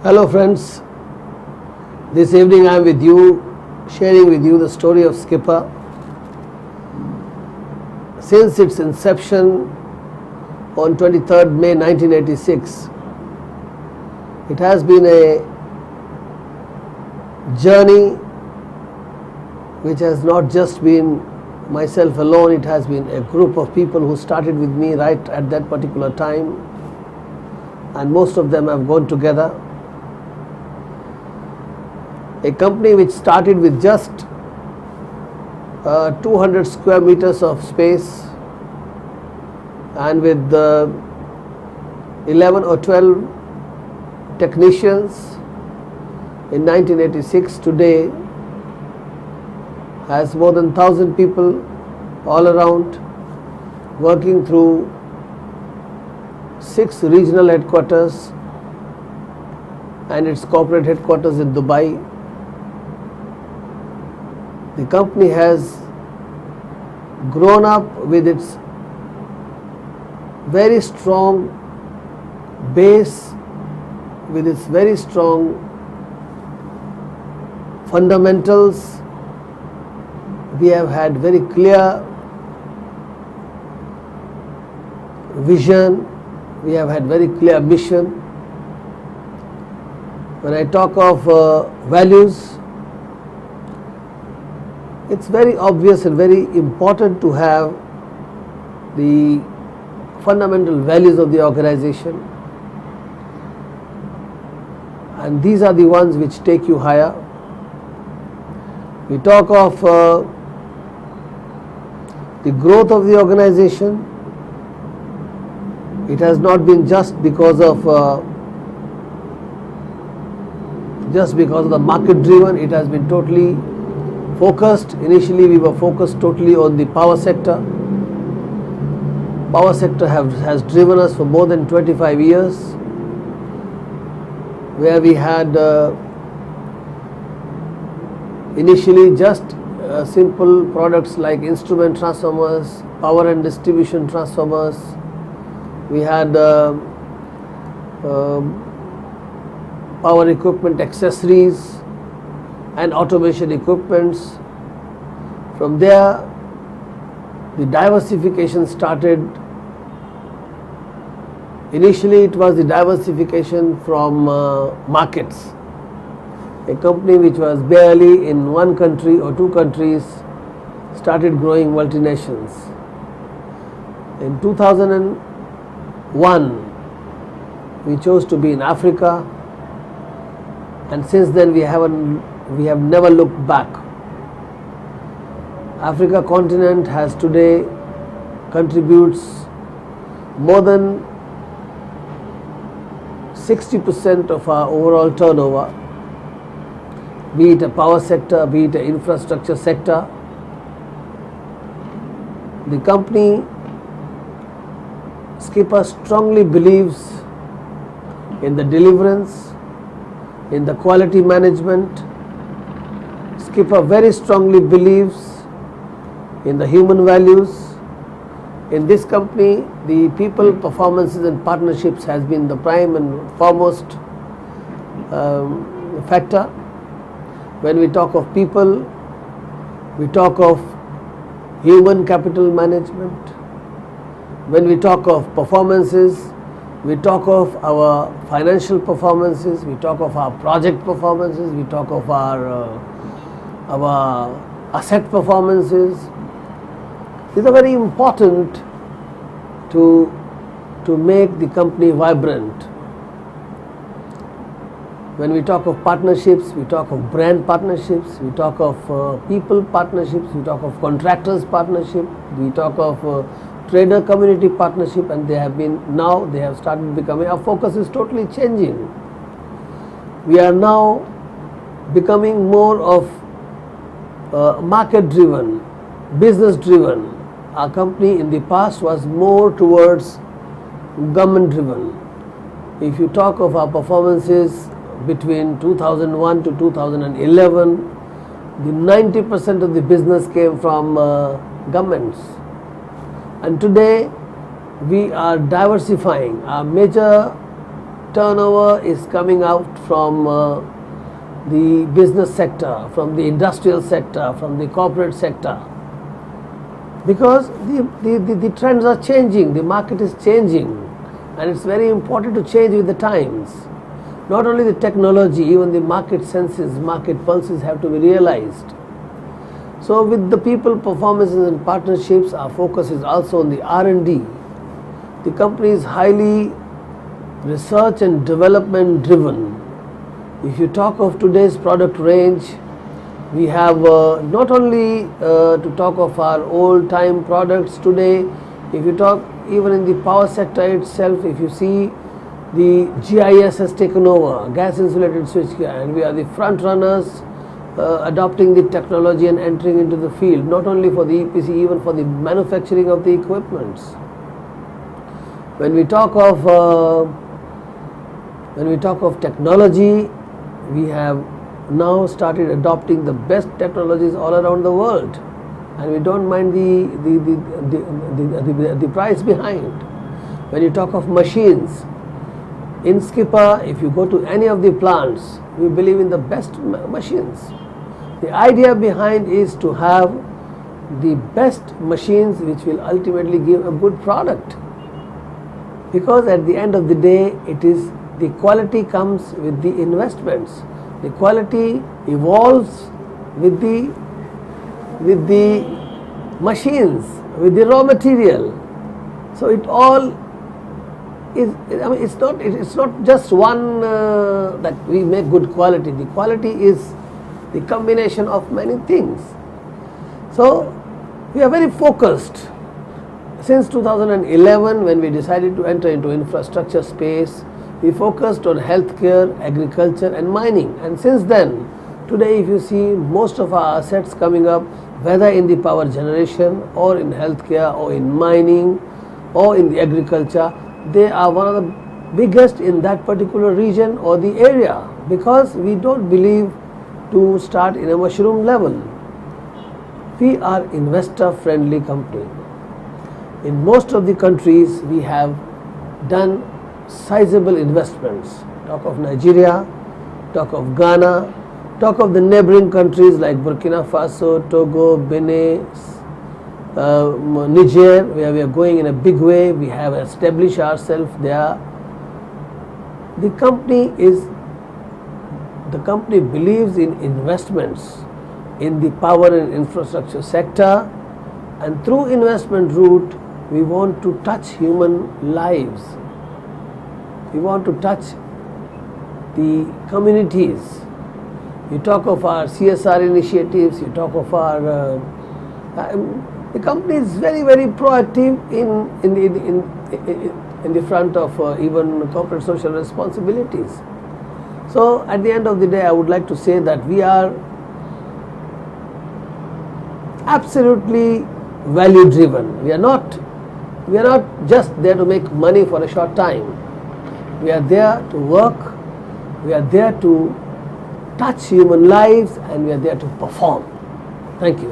Hello friends, this evening I am with you, sharing with you the story of Skipper. Since its inception on 23rd May 1986, it has been a journey which has not just been myself alone, it has been a group of people who started with me right at that particular time, and most of them have gone together. A company which started with just 200 square meters of space and with 11 or 12 technicians in 1986, today has more than 1,000 people all around, working through 6 regional headquarters and its corporate headquarters in Dubai. The company has grown up with its very strong base, with its very strong fundamentals. We have had very clear vision, we have had very clear mission. When I talk of values, it's very obvious and very important to have the fundamental values of the organization, and these are the ones which take you higher. We talk of the growth of the organization. It has not been just because of the market driven. It has been totally focused. Initially we were focused totally on the power sector. Power sector has driven us for more than 25 years, where we had initially just simple products like instrument transformers, power and distribution transformers. We had power equipment accessories and automation equipments. From there, the diversification started. Initially, it was the diversification from markets. A company which was barely in one country or two countries started growing multinationals. In 2001, we chose to be in Africa, and since then we have never looked back. Africa continent has today contributes more than 60% of our overall turnover, be it a power sector, be it an infrastructure sector. The company Skipper strongly believes in the deliverance, in the quality management. Skipper very strongly believes in the human values. In this company, the people, performances and partnerships has been the prime and foremost factor. When we talk of people, we talk of human capital management. When we talk of performances, we talk of our financial performances, we talk of our project performances, we talk of our asset performances. These are very important to make the company vibrant. When we talk of partnerships, we talk of brand partnerships, we talk of people partnerships, we talk of contractors partnership, we talk of trader community partnership, and they have started becoming, our focus is totally changing. We are now becoming more of market driven, business driven. Our company in the past was more towards government driven. If you talk of our performances between 2001 to 2011, the 90% of the business came from governments. And today we are diversifying. Our major turnover is coming out from the business sector, from the industrial sector, from the corporate sector. Because the trends are changing, the market is changing, and it's very important to change with the times. Not only the technology, even the market senses, market pulses have to be realized. So with the people, performances and partnerships, our focus is also on the R&D. The company is highly research and development driven. If you talk of today's product range, we have not only to talk of our old time products today. If you talk even in the power sector itself, if you see, the GIS has taken over, gas insulated switchgear, and we are the front runners adopting the technology and entering into the field, not only for the EPC, even for the manufacturing of the equipments. When we talk of technology, we have now started adopting the best technologies all around the world, and we don't mind the price behind. When you talk of machines, in Skipper, if you go to any of the plants, we believe in the best machines. The idea behind is to have the best machines which will ultimately give a good product, because at the end of the day, it is the quality comes with the investments. The quality evolves with the machines, with the raw material. So it all is, I mean, it's not just one that we make good quality. The quality is the combination of many things. So we are very focused. Since 2011, when we decided to enter into infrastructure space, we focused on healthcare, agriculture and mining. And since then, today if you see most of our assets coming up, whether in the power generation or in healthcare or in mining or in the agriculture, they are one of the biggest in that particular region or the area, because we don't believe to start in a mushroom level. We are investor friendly company. In most of the countries we have done sizable investments. Talk of Nigeria, talk of Ghana, talk of the neighboring countries like Burkina Faso, Togo, Benin, Niger, where we are going in a big way. We have established ourselves there. The company believes in investments in the power and infrastructure sector, and through investment route we want to touch human lives. We want to touch the communities. You talk of our CSR initiatives, you talk of our the company is very, very proactive in the front of even corporate social responsibilities. So at the end of the day, I would like to say that we are absolutely value driven. We are not just there to make money for a short time. We are there to work, we are there to touch human lives, and we are there to perform. Thank you.